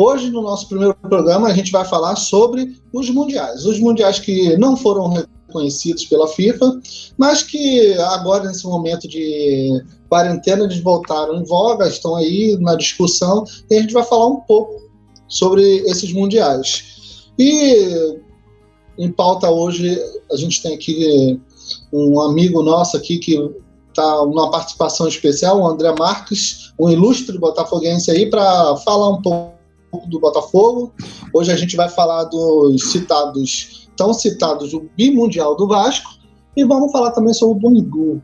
Hoje, no nosso primeiro programa, a gente vai falar sobre os mundiais. Os mundiais que não foram reconhecidos pela FIFA, mas que agora, nesse momento de quarentena, eles voltaram em voga, estão aí na discussão, e a gente vai falar um pouco sobre esses mundiais. E em pauta hoje, a gente tem aqui um amigo nosso aqui que está numa participação especial, o André Marques, um ilustre botafoguense aí, para falar um pouco do Botafogo. Hoje a gente vai falar dos tão citados do bimundial do Vasco e vamos falar também sobre o Bangu.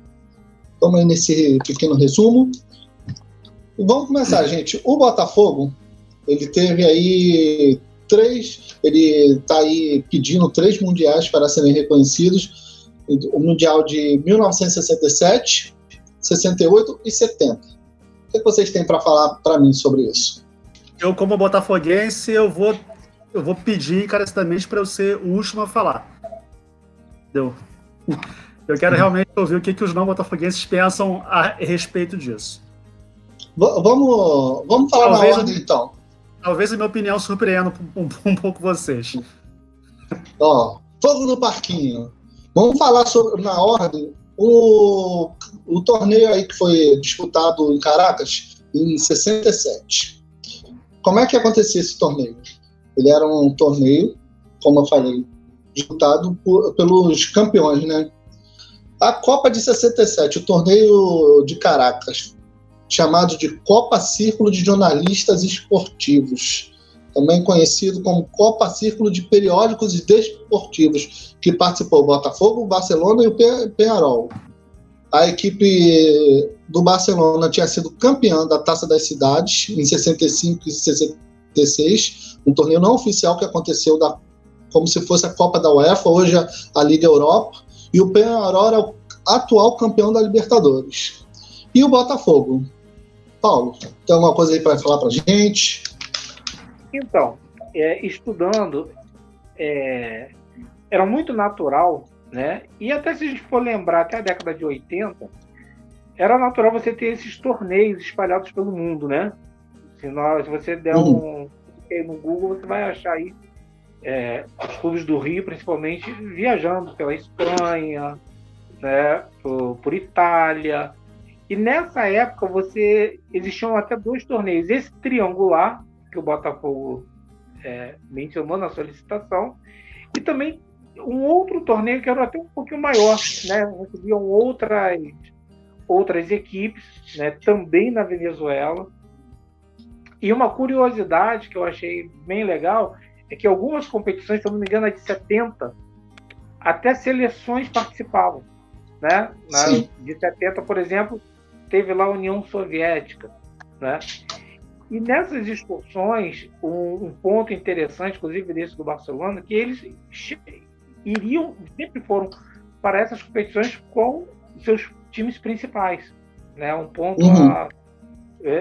Vamos aí nesse pequeno resumo. E vamos começar, gente. O Botafogo, ele teve aí ele está aí pedindo 3 mundiais para serem reconhecidos. O Mundial de 1967, 68 e 70. O que vocês têm para falar para mim sobre isso? Eu, como botafoguense, eu vou pedir encarecidamente para eu ser o último a falar. Entendeu? Eu quero realmente ouvir o que os não botafoguenses pensam a respeito disso. Vamos falar na ordem, então. Talvez a minha opinião surpreenda um pouco vocês. Ó, fogo no parquinho. Vamos falar sobre, na ordem, o torneio aí que foi disputado em Caracas em 67. Como é que acontecia esse torneio? Ele era um torneio, como eu falei, disputado pelos campeões, né? A Copa de 67, o torneio de Caracas, chamado de Copa Círculo de Jornalistas Esportivos, também conhecido como Copa Círculo de Periódicos e Desportivos, que participou o Botafogo, o Barcelona e o Peñarol. A equipe do Barcelona tinha sido campeã da Taça das Cidades em 65 e 66, um torneio não oficial que aconteceu como se fosse a Copa da UEFA, hoje a Liga Europa, e o Peñarol é o atual campeão da Libertadores. E o Botafogo? Paulo, tem alguma coisa aí para falar para a gente? Então, estudando, era muito natural, né? E até se a gente for lembrar, até a década de 80, era natural você ter esses torneios espalhados pelo mundo, né? Se você der no Google, você vai achar aí os clubes do Rio, principalmente, viajando pela Espanha, né? por Itália. E nessa época existiam até 2 torneios. Esse triangular, que o Botafogo mencionou na solicitação, e também um outro torneio que era até um pouquinho maior, né? Recebiam outras equipes, né? Também na Venezuela. E uma curiosidade que eu achei bem legal é que algumas competições, se eu não me engano, de 70, até seleções participavam, né? De 70, por exemplo, teve lá a União Soviética, né? E nessas excursões, um ponto interessante, inclusive desse do Barcelona, que eles sempre foram para essas competições com seus times principais, né? Um ponto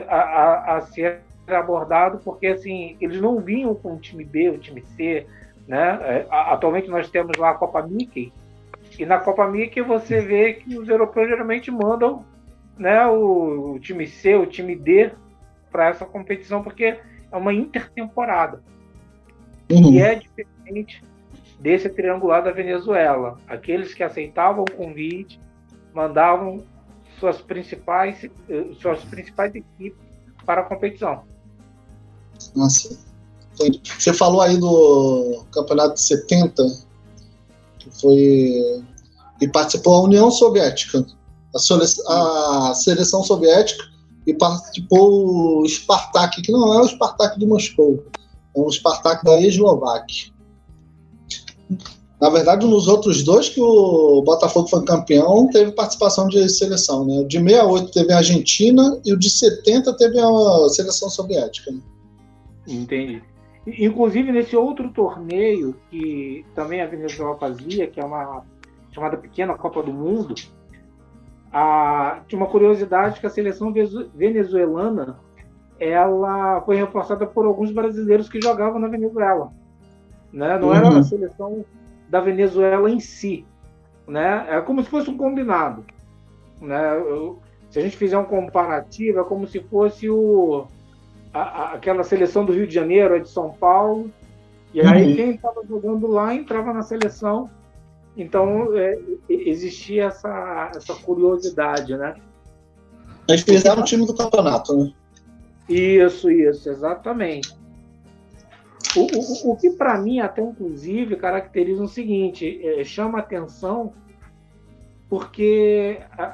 a ser abordado, porque assim, eles não vinham com o time B, o time C, né? Atualmente nós temos lá a Copa Mickey, e na Copa Mickey você vê que os europeus geralmente mandam, né, o time C, o time D para essa competição, porque é uma intertemporada. E é diferente desse triangular da Venezuela. Aqueles que aceitavam o convite mandavam suas principais equipes para a competição. Nossa. Você falou aí do campeonato de 70, que participou a União Soviética, a seleção soviética, e participou o Spartak, que não é o Spartak de Moscou, é o Spartak da Eslováquia. Na verdade, nos outros 2 que o Botafogo foi campeão, teve participação de seleção, né? O de 68 teve a Argentina e o de 70 teve a seleção soviética. Né? Entendi. Inclusive, nesse outro torneio que também a Venezuela fazia, que é uma chamada Pequena Copa do Mundo, tinha uma curiosidade que a seleção venezuelana ela foi reforçada por alguns brasileiros que jogavam na Venezuela, né? Não era a seleção da Venezuela em si, né? É como se fosse um combinado, né? Se a gente fizer um comparativo, é como se fosse aquela seleção do Rio de Janeiro, a de São Paulo, e aí quem estava jogando lá entrava na seleção. Então, existia essa curiosidade, né? Eles fizeram o time do campeonato, né? Isso, exatamente. O que para mim até inclusive caracteriza o seguinte, chama atenção porque é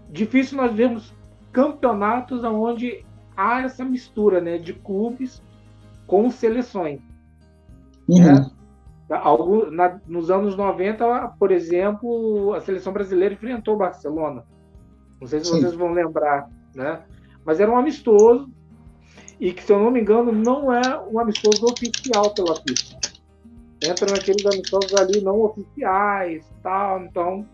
difícil nós vermos campeonatos onde há essa mistura, né, de clubes com seleções. Né? Nos anos 90, por exemplo, a seleção brasileira enfrentou o Barcelona. Não sei se vocês vão lembrar, né? Mas era um amistoso e que, se eu não me engano, não é um amistoso oficial pela FIFA. Entra naqueles amistosos ali não oficiais, tal. Então,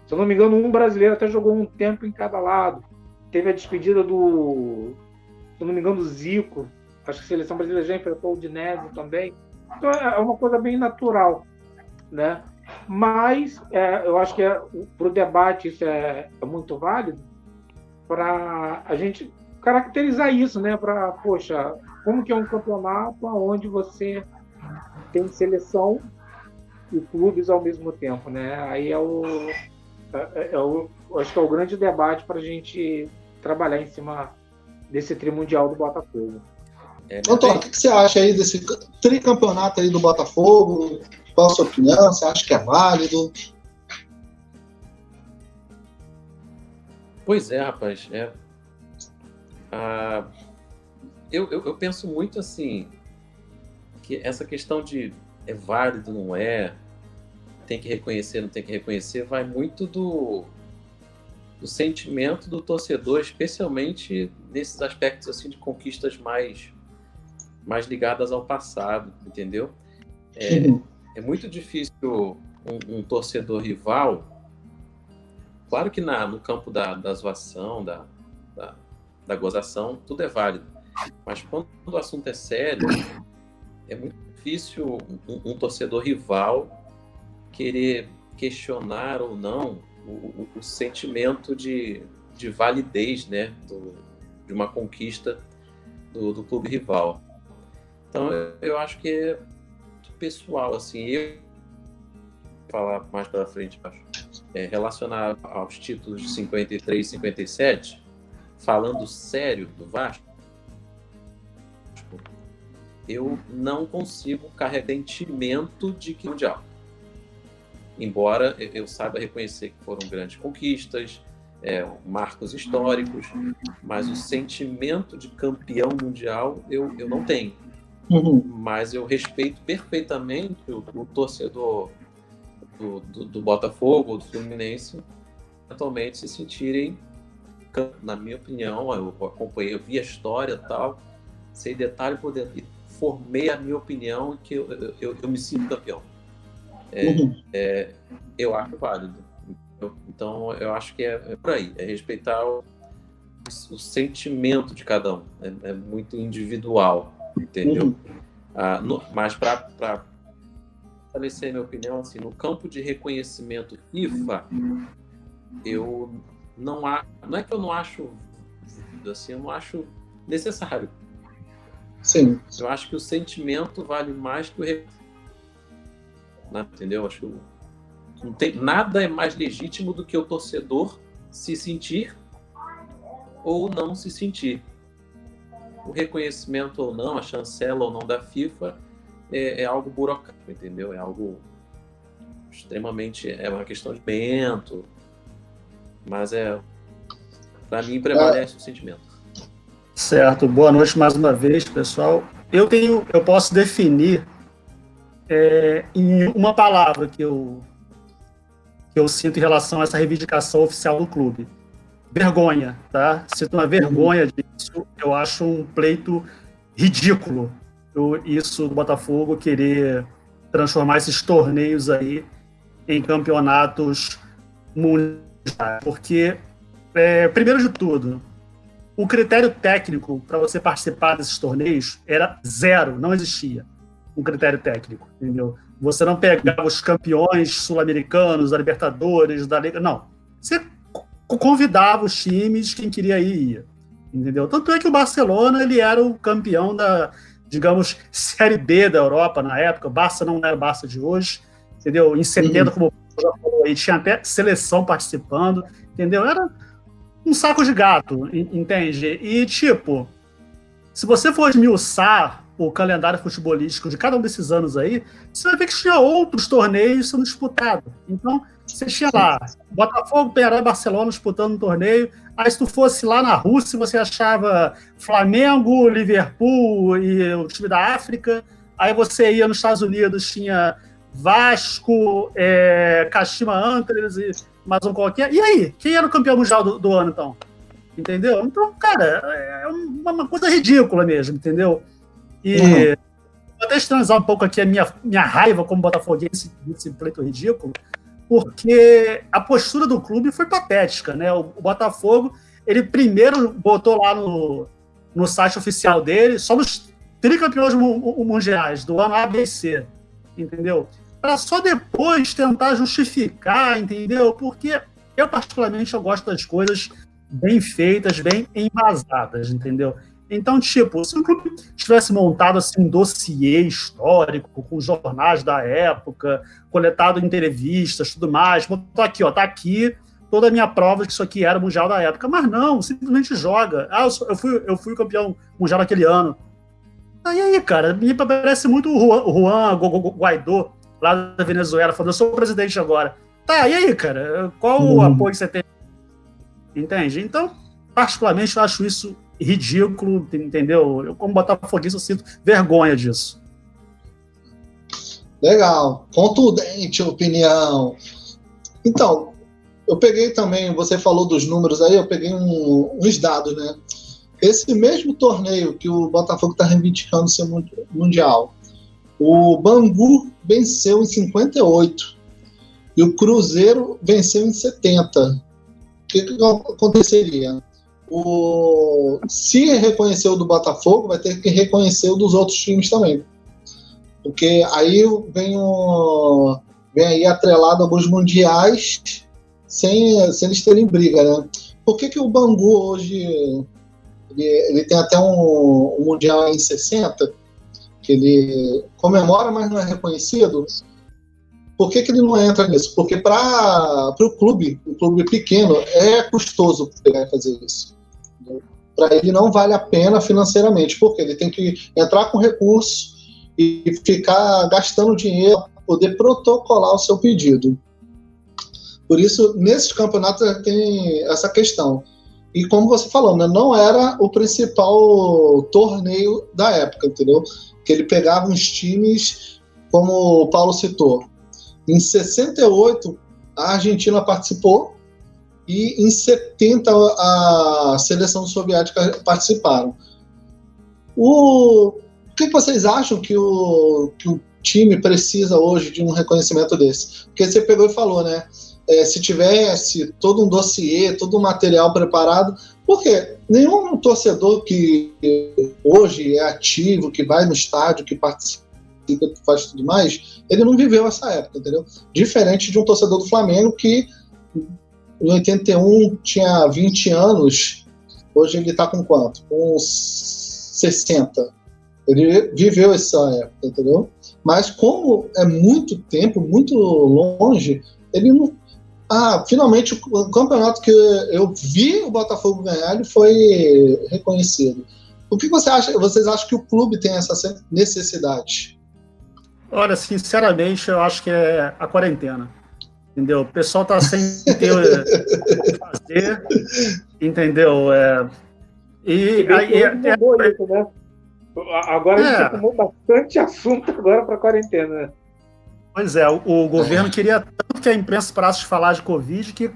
se eu não me engano, um brasileiro até jogou um tempo em cada lado. Teve a despedida do, se eu não me engano, do Zico. Acho que a seleção brasileira já enfrentou o Udinese também. Então, é uma coisa bem natural, né? Mas eu acho que para o debate isso é muito válido para a gente caracterizar isso, né? Para, poxa, como que é um campeonato onde você tem seleção e clubes ao mesmo tempo, né? Aí acho que é o grande debate para a gente trabalhar em cima desse trimundial do Botafogo. Antônio, o que você acha aí desse tricampeonato aí do Botafogo? Qual a sua opinião? Você acha que é válido? Pois é, rapaz. Eu penso muito assim, que essa questão de é válido, não é, tem que reconhecer, não tem que reconhecer, vai muito do sentimento do torcedor, especialmente nesses aspectos assim de conquistas mais ligadas ao passado, entendeu? É muito difícil um torcedor rival. Claro que no campo da zoação, da gozação, tudo é válido. Mas quando o assunto é sério, é muito difícil um torcedor rival querer questionar ou não o sentimento de validez, né, de uma conquista do clube rival. Então, eu acho que é pessoal, assim, eu vou falar mais para frente, acho, relacionado aos títulos de 53 e 57, falando sério do Vasco, eu não consigo carregar sentimento de que mundial. Embora eu saiba reconhecer que foram grandes conquistas, marcos históricos, mas o sentimento de campeão mundial eu não tenho. Mas eu respeito perfeitamente o torcedor do Botafogo ou do Fluminense atualmente se sentirem, na minha opinião, eu acompanhei, eu vi a história e tal, sei detalhe por detalhe, e formei a minha opinião que eu me sinto campeão. Eu acho válido. Então, eu acho que é por aí, é respeitar o sentimento de cada um, é muito individual, entendeu? Mas para estabelecer minha opinião, assim, no campo de reconhecimento FIFA, eu não é que eu não acho, assim, eu não acho necessário. Sim. Eu acho que o sentimento vale mais que o entendeu? Acho que não tem nada é mais legítimo do que o torcedor se sentir ou não se sentir. O reconhecimento ou não, a chancela ou não da FIFA é algo burocrático, entendeu? É algo extremamente, é uma questão de pensamento, mas para mim prevalece o sentimento. Certo, boa noite mais uma vez, pessoal. Eu posso definir em uma palavra que eu sinto em relação a essa reivindicação oficial do clube. Vergonha, tá? Sinto uma vergonha disso. Eu acho um pleito ridículo isso do Botafogo querer transformar esses torneios aí em campeonatos mundiais. Porque, primeiro de tudo, o critério técnico para você participar desses torneios era zero, não existia um critério técnico, entendeu? Você não pegava os campeões sul-americanos, da Libertadores, da Liga, não. Você convidava os times, quem queria ir, ia. entendeu? Tanto é que o Barcelona ele era o campeão da, digamos, Série B da Europa na época. O Barça não era o Barça de hoje, entendeu? Em 70, como eu já falou aí, tinha até seleção participando, entendeu? Era um saco de gato, entende? E, tipo, se você for esmiuçar o calendário futebolístico de cada um desses anos aí, você vai ver que tinha outros torneios sendo disputados. Então, você tinha lá Botafogo, Penharol e Barcelona disputando um torneio. Aí, se tu fosse lá na Rússia, você achava Flamengo, Liverpool e o time da África. Aí você ia nos Estados Unidos, tinha Vasco, Kashima Antlers e mais um qualquer. E aí? Quem era o campeão mundial do ano, então? Entendeu? Então, cara, é uma coisa ridícula mesmo, entendeu? E vou até extranizar um pouco aqui a minha raiva como botafoguense desse pleito ridículo, porque a postura do clube foi patética, né? O Botafogo, ele primeiro botou lá no site oficial dele, somos tricampeões mundiais do ano A, B e C, entendeu? Para só depois tentar justificar, entendeu? Porque eu, particularmente, eu gosto das coisas bem feitas, bem embasadas, entendeu? Então, tipo, se o clube tivesse montado assim, um dossiê histórico, com jornais da época, coletado entrevistas, tudo mais, botou aqui, ó, tá aqui toda a minha prova de que isso aqui era o Mundial da época. Mas não, simplesmente joga. Ah, eu fui campeão mundial naquele ano. Aí, cara, me parece muito o Juan Guaidó, lá da Venezuela, falando, eu sou o presidente agora. Tá, e aí, cara, qual o apoio que você tem? Entende? Então, particularmente, eu acho isso ridículo, entendeu? Eu, como botafoguense, eu sinto vergonha disso. Legal, contundente opinião. Então, eu peguei também, você falou dos números aí, eu peguei uns dados, né? Esse mesmo torneio que o Botafogo está reivindicando ser mundial, o Bangu venceu em 58 e o Cruzeiro venceu em 70. O que aconteceria? Se reconhecer o do Botafogo, vai ter que reconhecer o dos outros times também. Porque aí vem aí atrelado alguns mundiais sem eles terem briga, né? Por que o Bangu hoje ele tem até um mundial em 60, que ele comemora, mas não é reconhecido? Por que ele não entra nisso? Porque para o clube pequeno, é custoso pegar e fazer isso. Para ele não vale a pena financeiramente, porque ele tem que entrar com recurso e ficar gastando dinheiro para poder protocolar o seu pedido. Por isso, nesses campeonatos tem essa questão. E como você falou, né, não era o principal torneio da época, entendeu? Que ele pegava uns times, como o Paulo citou. Em 68, a Argentina participou e em 70 a seleção soviética participaram. O que vocês acham que o time precisa hoje de um reconhecimento desse? Porque você pegou e falou, né? Se tivesse todo um dossiê, todo um material preparado, porque nenhum torcedor que hoje é ativo, que vai no estádio, que participa, que faz tudo mais, ele não viveu essa época, entendeu? Diferente de um torcedor do Flamengo que em 81 tinha 20 anos, hoje ele está com quanto? Com 60. Ele viveu essa época, entendeu? Mas como é muito tempo, muito longe, ele não... finalmente o campeonato que eu vi o Botafogo ganhar, ele foi reconhecido. O que vocês acham que o clube tem essa necessidade? Olha, sinceramente, eu acho que é a quarentena. Entendeu? O pessoal tá sem ter o que fazer, entendeu? Isso, né? Agora a gente tomou bastante assunto agora para a quarentena, né? Pois é, o governo queria tanto que a imprensa parasse de falar de Covid que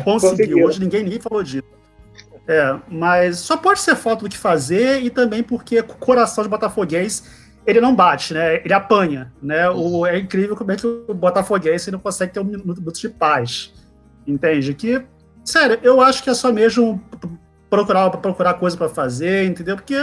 conseguiu. Hoje ninguém falou disso. Mas só pode ser falta do que fazer e também porque o coração de botafoguense ele não bate, né? Ele apanha, né? É incrível como é que o botafoguense não consegue ter um minuto de paz, entende? Que, sério, eu acho que é só mesmo procurar coisa para fazer, entendeu? Porque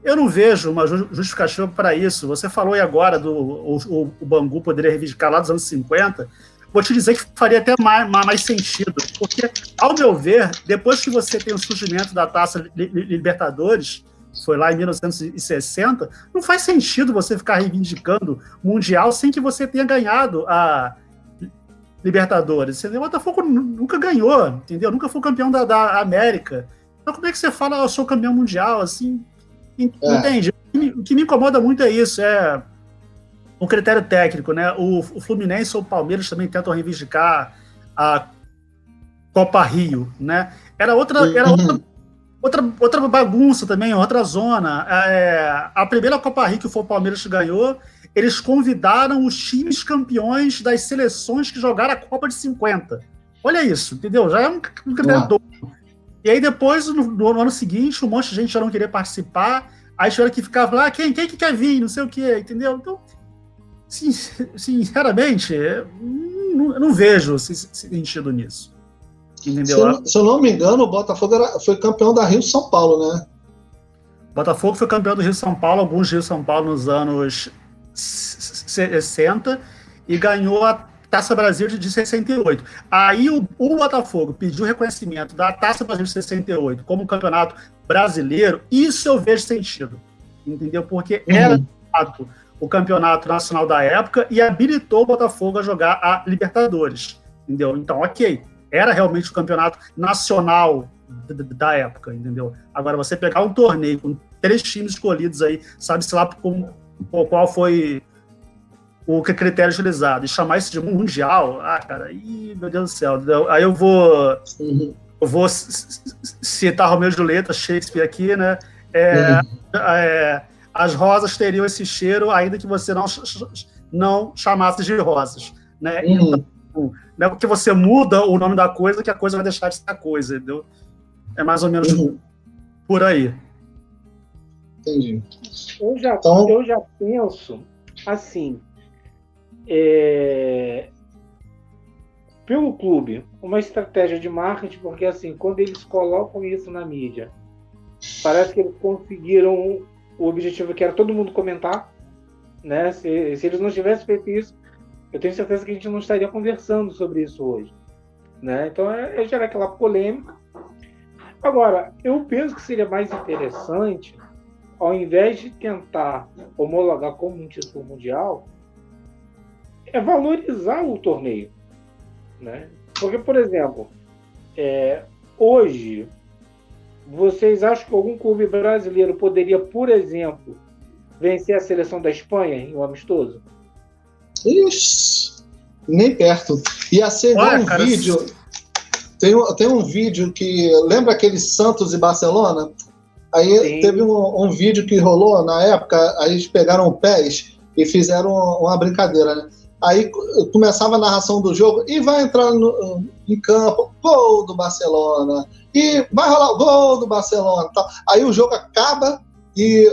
eu não vejo uma justificativa para isso. Você falou aí agora o Bangu poderia reivindicar lá dos anos 50, vou te dizer que faria até mais sentido, porque, ao meu ver, depois que você tem o surgimento da Taça Libertadores, foi lá em 1960, não faz sentido você ficar reivindicando Mundial sem que você tenha ganhado a Libertadores. Entendeu? O Botafogo nunca ganhou, entendeu? Nunca foi campeão da América. Então como é que você fala, eu sou campeão mundial, assim? Entende? O que me incomoda muito é isso, é o critério técnico, né? O Fluminense ou o Palmeiras também tentam reivindicar a Copa Rio, né? Era outra bagunça também, outra zona. A primeira Copa Rio que o Palmeiras ganhou, eles convidaram os times campeões das seleções que jogaram a Copa de 50. Olha isso, entendeu? Já é um critério doido. E aí depois, no ano seguinte, um monte de gente já não queria participar, aí tiveram que ficar lá, quem que quer vir, não sei o quê, entendeu? Então, sinceramente, eu não vejo sentido nisso. Entendeu? Se eu não me engano, o Botafogo foi campeão da Rio São Paulo, né? Botafogo foi campeão do Rio São Paulo, alguns Rio São Paulo nos anos 60, e ganhou a Taça Brasil de 68. Aí o Botafogo pediu reconhecimento da Taça Brasil de 68 como campeonato brasileiro. Isso eu vejo sentido, entendeu? Porque era, de fato, o campeonato nacional da época e habilitou o Botafogo a jogar a Libertadores, entendeu? Então, ok, era realmente o campeonato nacional da época, entendeu? Agora, você pegar um torneio com 3 times escolhidos aí, sabe-se lá qual foi o critério utilizado, e chamar isso de mundial, cara, meu Deus do céu, entendeu? Aí eu vou citar Romeu e Julieta, Shakespeare aqui, né? As rosas teriam esse cheiro, ainda que você não chamasse de rosas, né? Então, não é porque você muda o nome da coisa que a coisa vai deixar de ser a coisa, entendeu? É mais ou menos por aí. Entendi. Eu já penso assim, pelo clube, uma estratégia de marketing, porque assim, quando eles colocam isso na mídia, parece que eles conseguiram o objetivo que era todo mundo comentar, né? Se eles não tivessem feito isso, eu tenho certeza que a gente não estaria conversando sobre isso hoje, né? Então é gerar aquela polêmica. Agora, eu penso que seria mais interessante, ao invés de tentar homologar como um título mundial, é valorizar o torneio, né? Porque, por exemplo, hoje, vocês acham que algum clube brasileiro poderia, por exemplo, vencer a seleção da Espanha em um amistoso? Ixi, nem perto. Ia ser igual vídeo. Tem um vídeo que lembra aquele Santos e Barcelona? Aí Sim. Teve um vídeo que rolou na época, aí eles pegaram pés e fizeram uma brincadeira, né? Aí começava a narração do jogo e vai entrar em campo, gol do Barcelona, e vai rolar o gol do Barcelona. Tal. Aí o jogo acaba e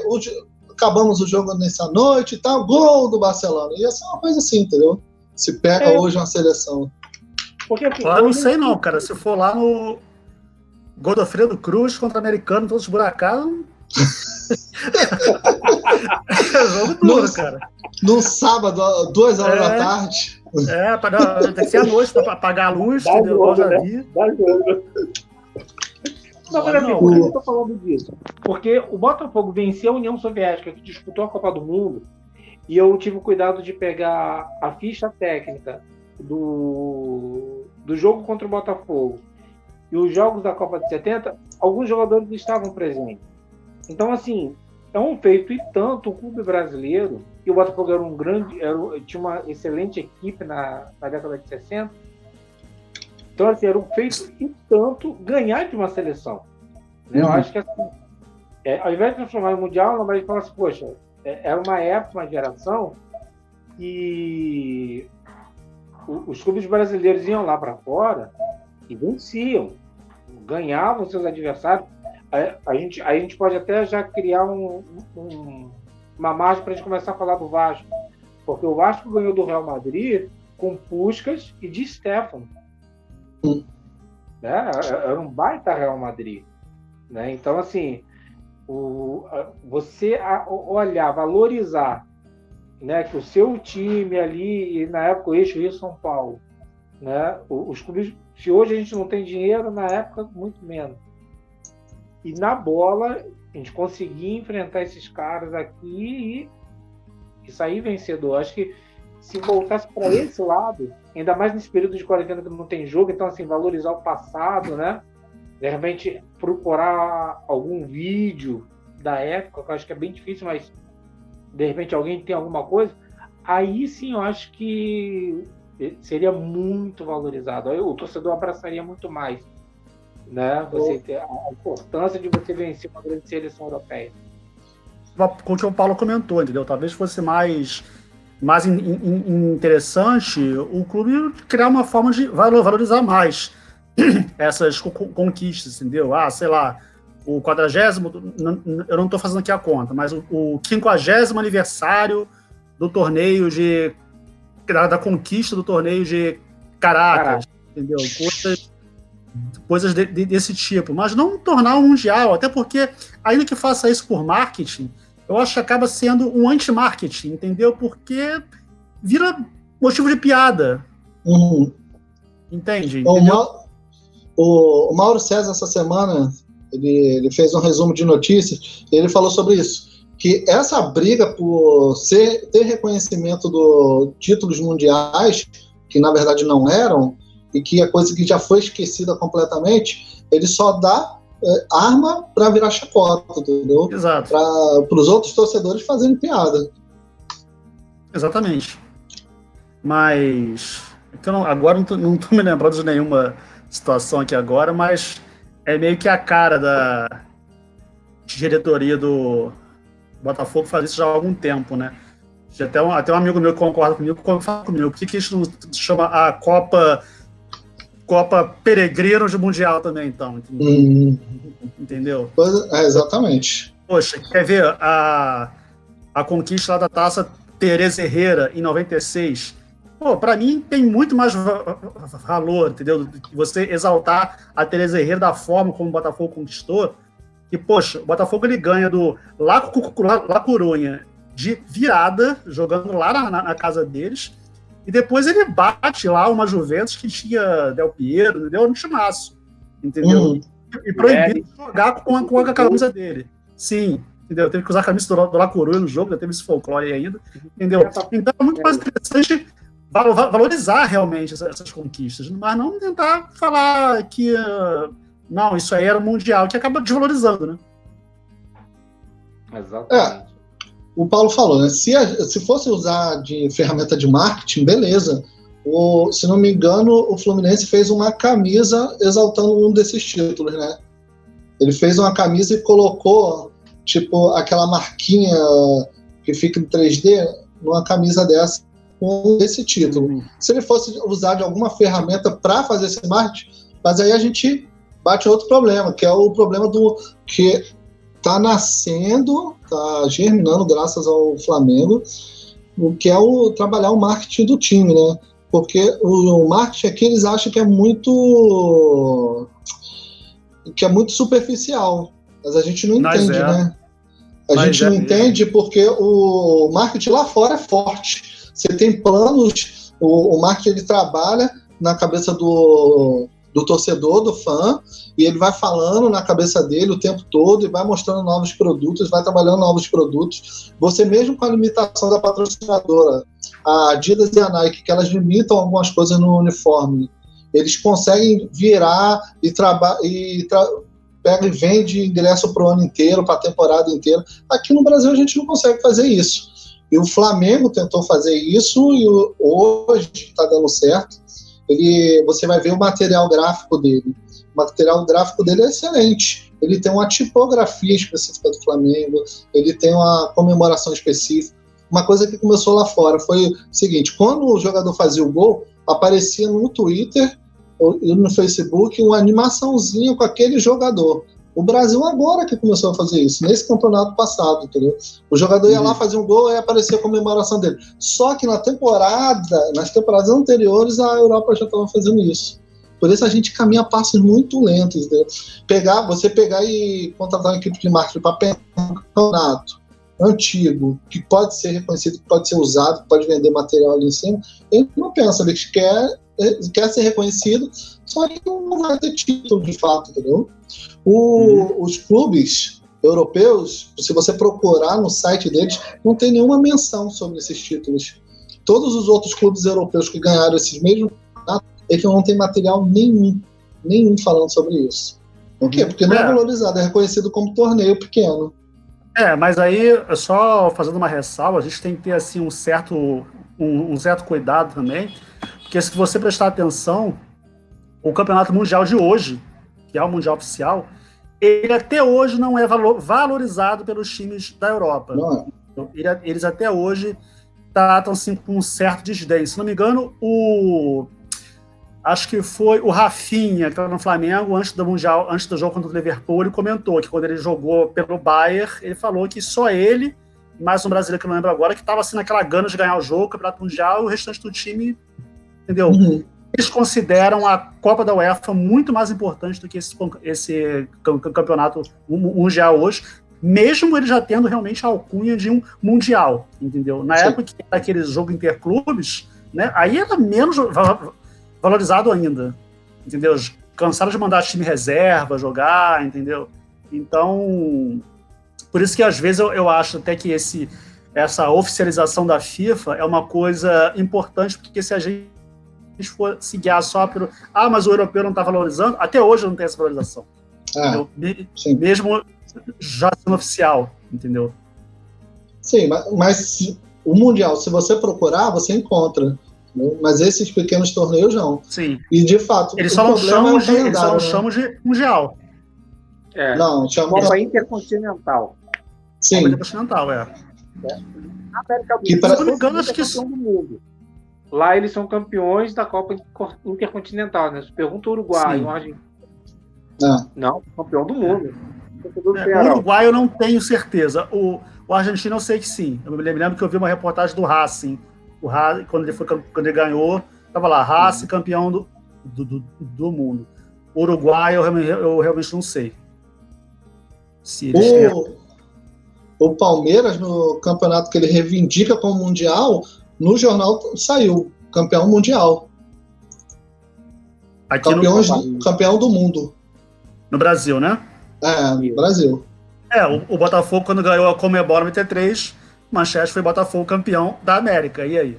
acabamos o jogo nessa noite e tal, gol do Barcelona. Ia ser uma coisa assim, entendeu? Se pega hoje uma seleção. Porque, não sei não, cara. Se for lá no Godofredo Cruz contra o Americano, todos esburacados. É jogo duro, cara. No sábado, 2 horas da tarde. Tem que ser à noite para apagar a luz, entendeu? Jogo, já vi. Dá jogo. Não, mas assim, por que eu tô falando disso? Porque o Botafogo venceu a União Soviética, que disputou a Copa do Mundo, e eu tive o cuidado de pegar a ficha técnica do jogo contra o Botafogo e os jogos da Copa de 70, alguns jogadores estavam presentes. Então, assim, é um feito e tanto o clube brasileiro, e o Botafogo tinha uma excelente equipe na década de 60. Então, assim, era um feito e tanto ganhar de uma seleção. Né? Eu acho que, assim, ao invés de transformar em mundial, não vai falar assim, poxa, era uma época, uma geração que os clubes brasileiros iam lá para fora e venciam, ganhavam seus adversários. A gente pode até já criar uma margem para a gente começar a falar do Vasco, porque o Vasco ganhou do Real Madrid com Puskás e Di Stéfano. Né? Era um baita Real Madrid. Né? Então, assim, você olhar, valorizar, né, que o seu time ali, e na época o eixo Rio-São Paulo, né? Os clubes, se hoje a gente não tem dinheiro, na época, muito menos. E na bola, a gente conseguia enfrentar esses caras aqui e sair vencedor. Acho que se voltasse para esse lado, ainda mais nesse período de quarentena que não tem jogo, então, assim, valorizar o passado, né? De repente, procurar algum vídeo da época, que eu acho que é bem difícil, mas de repente alguém tem alguma coisa, aí sim eu acho que seria muito valorizado. Aí o torcedor abraçaria muito mais, né? Você ter a importância de você vencer uma grande seleção europeia. Com o que o Paulo comentou, entendeu? Talvez fosse mais interessante o clube criar uma forma de valorizar mais essas conquistas, entendeu? Sei lá, o 40º, eu não estou fazendo aqui a conta, mas o 50º aniversário do torneio da conquista do torneio de Caracas, entendeu? Coisas desse tipo, mas não tornar um mundial, até porque, ainda que faça isso por marketing, eu acho que acaba sendo um anti-marketing, entendeu? Porque vira motivo de piada. Uhum. Entende? O Mauro César, essa semana, ele fez um resumo de notícias, e ele falou sobre isso, que essa briga por ter reconhecimento dos títulos mundiais, que na verdade não eram, e que é coisa que já foi esquecida completamente, ele só dá arma para virar chacota, entendeu? Exato. Para os outros torcedores fazerem piada. Exatamente. Mas agora não tô me lembrando de nenhuma situação aqui agora, mas é meio que a cara da diretoria do Botafogo faz isso já há algum tempo, né? Até um amigo meu que concorda comigo, fala comigo, por que isso não chama a Copa Peregrino de Mundial também, então? Entendeu? Exatamente. Poxa, quer ver a conquista lá da Taça Teresa Herrera em 96? Pô, pra mim tem muito mais valor, entendeu? Você exaltar a Teresa Herrera da forma como o Botafogo conquistou. E, poxa, o Botafogo ele ganha do La Coruña de virada, jogando lá na casa deles. E depois ele bate lá uma Juventus que tinha Del Piero, entendeu? No timaço, entendeu? Uhum. E proibido de jogar com a camisa dele. Sim, entendeu? Teve que usar a camisa do La Coruña no jogo, já teve esse folclore ainda, entendeu? Então é muito mais interessante valorizar realmente essas conquistas, mas não tentar falar que não, isso aí era mundial, que acaba desvalorizando, né? Exatamente. O Paulo falou, né? Se fosse usar de ferramenta de marketing, beleza. Se não me engano, o Fluminense fez uma camisa exaltando um desses títulos, né? Ele fez uma camisa e colocou, tipo, aquela marquinha que fica em 3D numa camisa dessa com esse título. Se ele fosse usar de alguma ferramenta para fazer esse marketing, mas aí a gente bate outro problema, que é o problema do que está nascendo, está germinando graças ao Flamengo, o que é trabalhar o marketing do time, né? Porque o marketing aqui eles acham que é muito superficial, mas a gente não entende, né? A gente não entende porque o marketing lá fora é forte. Você tem planos, o marketing ele trabalha na cabeça do torcedor, do fã, e ele vai falando na cabeça dele o tempo todo e vai mostrando novos produtos, vai trabalhando novos produtos. Você mesmo com a limitação da patrocinadora, a Adidas e a Nike, que elas limitam algumas coisas no uniforme, eles conseguem virar pega e vende ingresso para o ano inteiro, para a temporada inteira. Aqui no Brasil a gente não consegue fazer isso. E o Flamengo tentou fazer isso e hoje está dando certo. Você vai ver o material gráfico dele. O material gráfico dele é excelente. Ele tem uma tipografia específica do Flamengo, ele tem uma comemoração específica. Uma coisa que começou lá fora foi o seguinte: quando o jogador fazia o gol, aparecia no Twitter e no Facebook uma animaçãozinha com aquele jogador. O Brasil agora que começou a fazer isso, nesse campeonato passado, entendeu? O jogador ia lá fazer um gol e aparecia a comemoração dele. Só que nas temporadas anteriores, a Europa já estava fazendo isso. Por isso a gente caminha a passos muito lentos, entendeu? Você pegar e contratar uma equipe de marketing para pensar um campeonato antigo, que pode ser reconhecido, que pode ser usado, que pode vender material ali em cima, ele não pensa, ele quer quer ser reconhecido, só que não vai ter título de fato, entendeu? Os clubes europeus, se você procurar no site deles, não tem nenhuma menção sobre esses títulos. Todos os outros clubes europeus que ganharam esses mesmos campeonatos, eles não tem material nenhum falando sobre isso. Por quê? Porque não é valorizado, é reconhecido como torneio pequeno. Mas aí, só fazendo uma ressalva, a gente tem que ter assim, um certo cuidado também, porque se você prestar atenção, o campeonato mundial de hoje, que é o mundial oficial, ele até hoje não é valorizado pelos times da Europa. Não é. Eles até hoje tratam assim, com um certo desdém. Se não me engano, acho que foi o Rafinha, que estava no Flamengo, antes do jogo contra o Liverpool, ele comentou que quando ele jogou pelo Bayern, ele falou que só ele, mais um brasileiro que eu não lembro agora, que estava assim, naquela gana de ganhar o jogo, o Campeonato Mundial, e o restante do time, entendeu? Eles consideram a Copa da UEFA muito mais importante do que esse campeonato mundial hoje, mesmo ele já tendo realmente a alcunha de um mundial, entendeu? Na época que era aquele jogo interclubes, né, aí era menos valorizado ainda, entendeu? Cansaram de mandar time reserva jogar, entendeu? Então, por isso que às vezes eu acho até que essa oficialização da FIFA é uma coisa importante, porque se a gente for se guiar só pelo mas o europeu não está valorizando, até hoje não tem essa valorização. Mesmo já sendo oficial, entendeu? Sim, mas o Mundial, se você procurar, você encontra. Mas esses pequenos torneios não. Sim. E de fato, eles só não chamam de mundial. Não, chamam Copa Intercontinental. Sim. Copa Intercontinental, Na América do Sul, se não me engano, acho que campeão do mundo. Lá eles são campeões da Copa Intercontinental, né? Se pergunta o Uruguai, o Argentina. Não, campeão do mundo. O Uruguai eu não tenho certeza. O argentino eu sei que sim. Eu me lembro que eu vi uma reportagem do Racing. O Racing, quando ele ganhou, estava lá, Racing campeão do mundo. O Uruguai eu realmente não sei. O Palmeiras, no campeonato que ele reivindica como mundial, no jornal saiu campeão mundial. Campeão do mundo. No Brasil, né? No Brasil. O Botafogo, quando ganhou a Conmebol 93, manchete foi Botafogo campeão da América. E aí?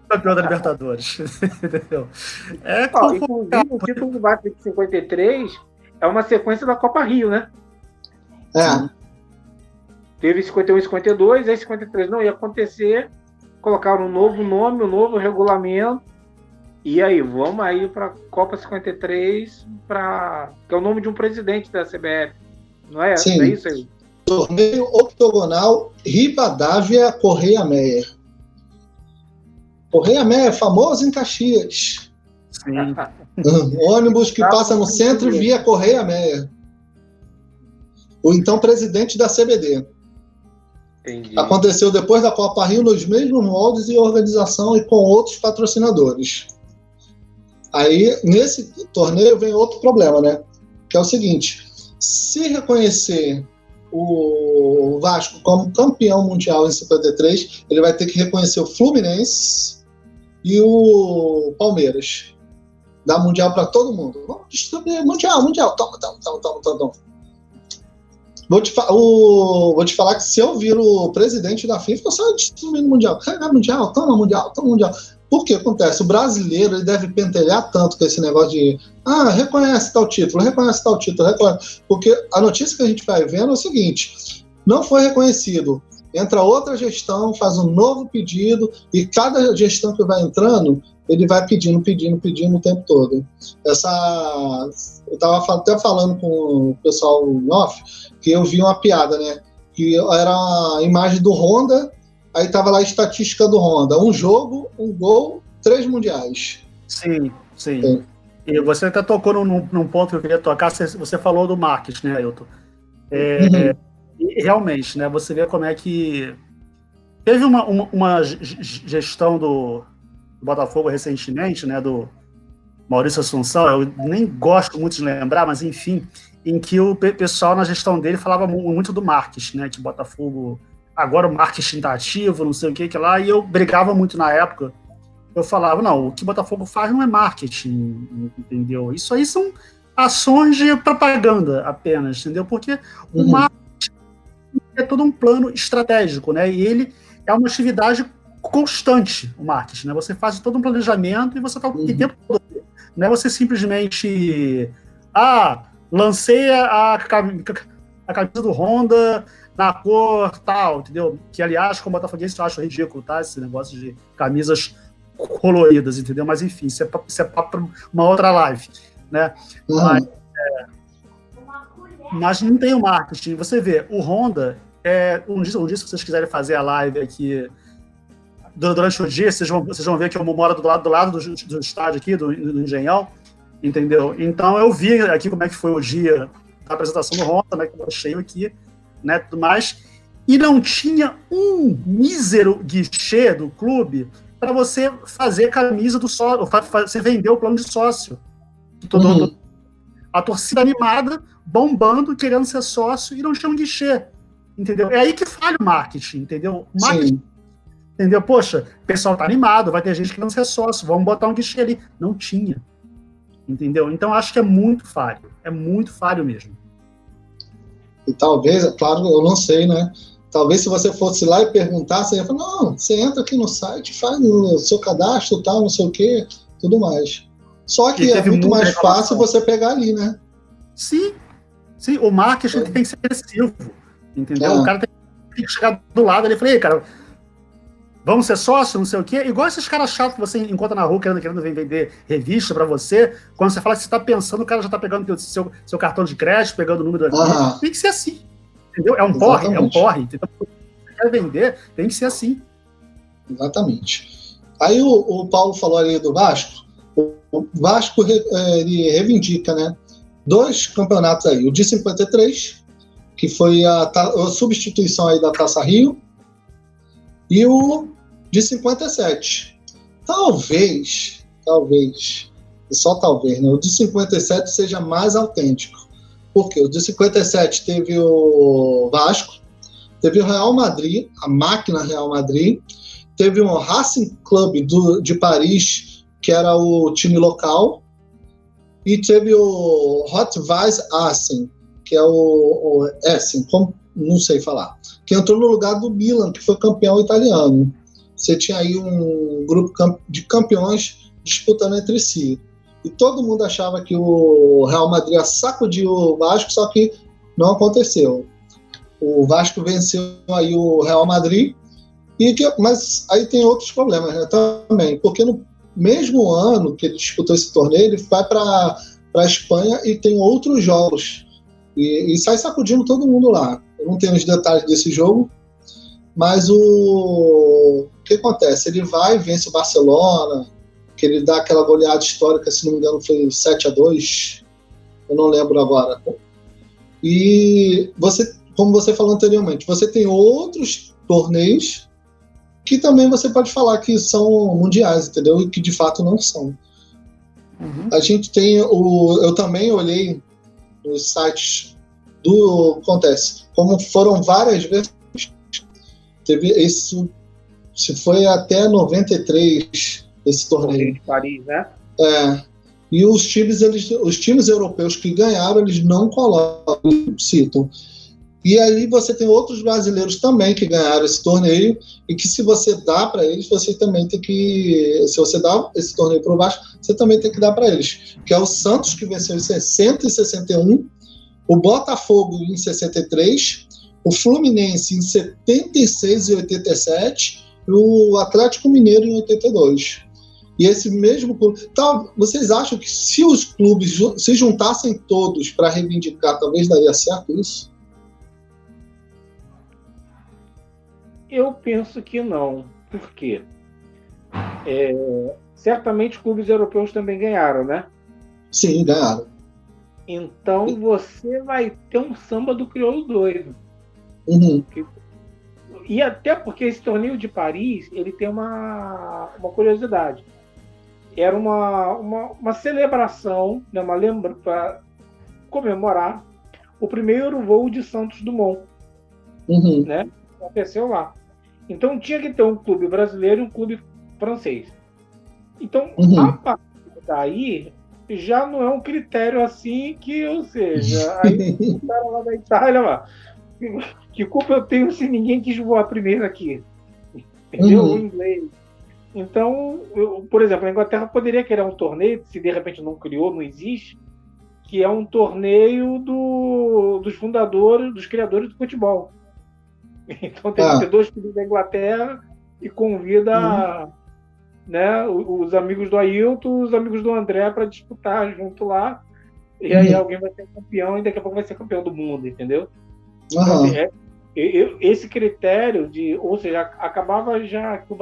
Campeão da Libertadores. Entendeu? Inclusive, o título do Vasco de 53 é uma sequência da Copa Rio, né? Teve 51 e 52, aí 53 não ia acontecer, colocaram um novo nome, um novo regulamento, e aí, vamos aí para Copa 53, que é o nome de um presidente da CBF, não é? Sim. Não é isso aí? Torneio octogonal Rivadavia Correia Meyer. Correia Meyer, famoso em Caxias. Sim. Ônibus que passa no centro via Correia Meyer. O então presidente da CBD. Entendi. Aconteceu depois da Copa Rio nos mesmos moldes e organização e com outros patrocinadores. Aí, nesse torneio, vem outro problema, né? Que é o seguinte: se reconhecer o Vasco como campeão mundial em 53, ele vai ter que reconhecer o Fluminense e o Palmeiras. Dar mundial para todo mundo. Vamos distribuir mundial. Toma. Vou te falar que se eu viro o presidente da FIFA, eu só distribuindo mundial. Carregar mundial, toma mundial. Por que acontece? O brasileiro ele deve pentelhar tanto com esse negócio de reconhece tal título. Porque a notícia que a gente vai vendo é o seguinte: não foi reconhecido. Entra outra gestão, faz um novo pedido, e cada gestão que vai entrando, ele vai pedindo o tempo todo. Eu estava até falando com o pessoal off, que eu vi uma piada, né? Que era a imagem do Honda, aí estava lá a estatística do Honda: um jogo, um gol, 3 mundiais. Sim. E você até tocou num ponto que eu queria tocar. Você falou do marketing, né, Ailton? E realmente, né? Você vê como é que teve uma gestão do Botafogo recentemente, né? Do Maurício Assunção. Eu nem gosto muito de lembrar, mas enfim, em que o pessoal na gestão dele falava muito do marketing, né? Que Botafogo agora o marketing tá ativo, não sei o que lá. E eu brigava muito na época. eu falava, não, o que o Botafogo faz não é marketing, entendeu? Isso aí são ações de propaganda apenas, entendeu? Porque o marketing é todo um plano estratégico, né? E ele é uma atividade constante, o marketing, né? Você faz todo um planejamento e você está o tempo todo. Não é você simplesmente lancei a camisa do Honda na cor tal, entendeu? Que, aliás, como botafoguense, eu acho ridículo, tá? Esse negócio de camisas coloridas, entendeu? Mas, enfim, isso é para uma outra live, né? Mas não tem o marketing. Você vê, o Honda, um dia, se vocês quiserem fazer a live aqui durante o dia, vocês vão ver que eu moro do lado do estádio aqui, do Engenhão, entendeu? Então, eu vi aqui como é que foi o dia da apresentação do Honda, né, que eu cheio aqui, né, tudo mais, e não tinha um mísero guichê do clube para você fazer camisa do sócio, você vender o plano de sócio. A torcida animada, bombando, querendo ser sócio, e não tinha um guichê, entendeu? É aí que falha o marketing, entendeu? O marketing, entendeu? Poxa, o pessoal tá animado, vai ter gente querendo ser sócio, vamos botar um guichê ali. Não tinha, entendeu? Então, acho que é muito falho mesmo. E talvez, claro, eu não sei, né? Talvez se você fosse lá e perguntar, você ia falar, não, você entra aqui no site, faz o seu cadastro, tal, não sei o quê, tudo mais. Só que é muito mais fácil você pegar ali, né? Sim, o marketing tem que ser agressivo, entendeu? O cara tem que chegar do lado ali e falar, cara, vamos ser sócio, não sei o quê. Igual esses caras chatos que você encontra na rua querendo vender revista pra você. Quando você fala que você tá pensando, o cara já tá pegando seu cartão de crédito, pegando o número da vida. Tem que ser assim, entendeu? É um porre, entendeu? Se você quer vender, tem que ser assim. Exatamente. Aí o Paulo falou ali do Vasco. O Vasco ele reivindica, né? 2 campeonatos aí. O de 53, que foi a substituição aí da Taça Rio, e o de 57. Talvez, só talvez, né? O de 57 seja mais autêntico. Porque o de 57 teve o Vasco, teve o Real Madrid, a máquina Real Madrid, teve o Racing Club de Paris, que era o time local, e teve o Rot-Weiss Essen, que é o Essen, não sei falar, que entrou no lugar do Milan, que foi campeão italiano. Você tinha aí um grupo de campeões disputando entre si. E todo mundo achava que o Real Madrid ia sacudir o Vasco, só que não aconteceu. O Vasco venceu aí o Real Madrid, mas aí tem outros problemas, né, também, porque no mesmo ano que ele disputou esse torneio, ele vai para a Espanha e tem outros jogos. E sai sacudindo todo mundo lá. Eu não tenho os detalhes desse jogo, mas o que acontece? Ele vai e vence o Barcelona, que ele dá aquela goleada histórica, se não me engano foi 7-2, eu não lembro agora. E como você falou anteriormente, você tem outros torneios que também você pode falar que são mundiais, entendeu? E que de fato não são. A gente tem eu também olhei nos sites acontece, como foram várias vezes, teve isso, se foi até 93 esse torneio de Paris, né? E os times europeus que ganharam, eles não colocam, citam. E aí você tem outros brasileiros também que ganharam esse torneio, e que se você dá para eles, você também tem que, se você dá esse torneio para o Vasco, você também tem que dar para eles, que é o Santos, que venceu em 60 e 61, o Botafogo em 63, o Fluminense em 76 e 87, e o Atlético Mineiro em 82. E esse mesmo clube... Então, vocês acham que se os clubes se juntassem todos para reivindicar, talvez daria certo isso? Eu penso que não. Por quê? Certamente clubes europeus também ganharam, né? Sim, ganharam. Então você vai ter um samba do crioulo doido. E até porque esse torneio de Paris, ele tem uma curiosidade. Era uma celebração, né, uma lembrança para comemorar o primeiro voo de Santos Dumont, né? Aconteceu lá. Então tinha que ter um clube brasileiro e um clube francês. Então, a partir daí, já não é um critério assim que, ou seja, aí o cara lá da Itália, lá, que culpa eu tenho se ninguém quis voar primeiro aqui? Entendeu? O inglês. Então, por exemplo, a Inglaterra poderia criar um torneio, se de repente não criou, não existe, que é um torneio dos fundadores, dos criadores do futebol. Então tem que ter 2 clubes da Inglaterra e convida né, os amigos do Ailton, os amigos do André para disputar junto lá. E aí alguém vai ser campeão e daqui a pouco vai ser campeão do mundo, entendeu? Então, assim, esse critério ou seja, acabava já que o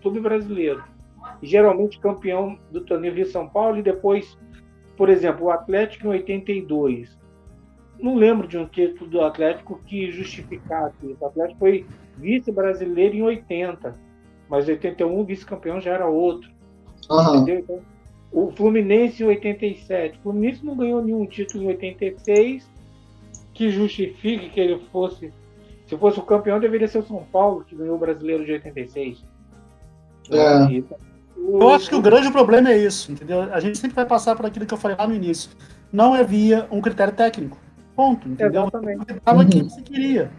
clube brasileiro, geralmente campeão do torneio Rio São Paulo, e depois, por exemplo, o Atlético em 82. Não lembro de um título do Atlético que justificasse isso. O Atlético foi vice-brasileiro em 80, mas em 81 o vice-campeão já era outro. Entendeu? Então, o Fluminense em 87. O Fluminense não ganhou nenhum título em 86 que justifique que ele fosse. Se fosse o campeão, deveria ser o São Paulo, que ganhou o brasileiro de 86. Eu acho que o grande problema é isso, entendeu? A gente sempre vai passar por aquilo que eu falei lá no início. Não havia um critério técnico. Ponto, entendeu? Exatamente. Você convidava quem você queria.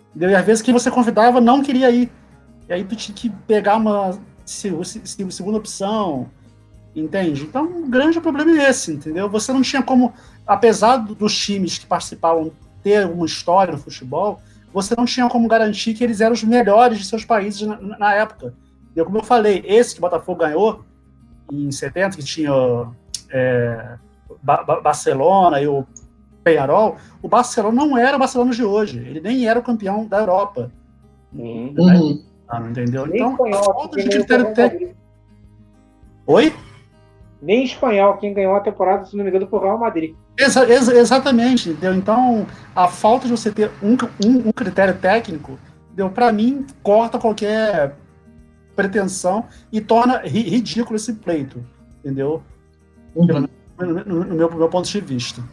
Entendeu? E às vezes quem você convidava não queria ir. E aí tu tinha que pegar uma segunda opção, entende? Então o grande problema é esse, entendeu? Você não tinha como, apesar dos times que participavam ter uma história no futebol, você não tinha como garantir que eles eram os melhores de seus países na época. E como eu falei, esse que o Botafogo ganhou em 70, que tinha Barcelona e o Peñarol, o Barcelona não era o Barcelona de hoje. Ele nem era o campeão da Europa. Entendeu? Nem então, espanhol, a falta de critério técnico. Oi? Nem espanhol, quem ganhou a temporada, se não me engano, foi o Real Madrid. Exatamente, entendeu? Então, a falta de você ter um critério técnico, para mim, corta qualquer pretensão e torna ridículo esse pleito, entendeu? No meu ponto de vista.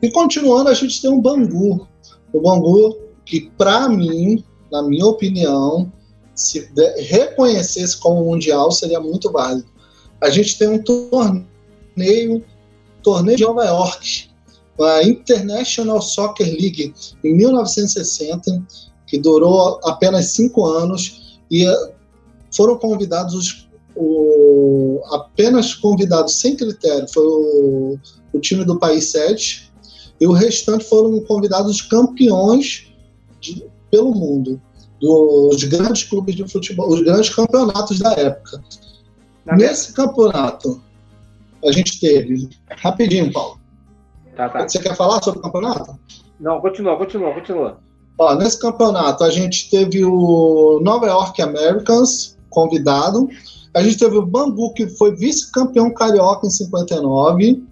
E continuando, a gente tem um Bangu. O Bangu, que para mim, na minha opinião, se reconhecesse como mundial, seria muito válido. A gente tem um torneio de Nova York, a International Soccer League, em 1960, que durou apenas 5 anos, e foram convidados apenas convidados sem critério, foi o time do país sede, e o restante foram convidados campeões pelo mundo, dos grandes clubes de futebol, os grandes campeonatos da época. Nesse campeonato, a gente teve... Rapidinho, Paulo. Tá. Você quer falar sobre o campeonato? Não, continua. Nesse campeonato, a gente teve o Nova York Americans, convidado. A gente teve o Bangu, que foi vice-campeão carioca em 59.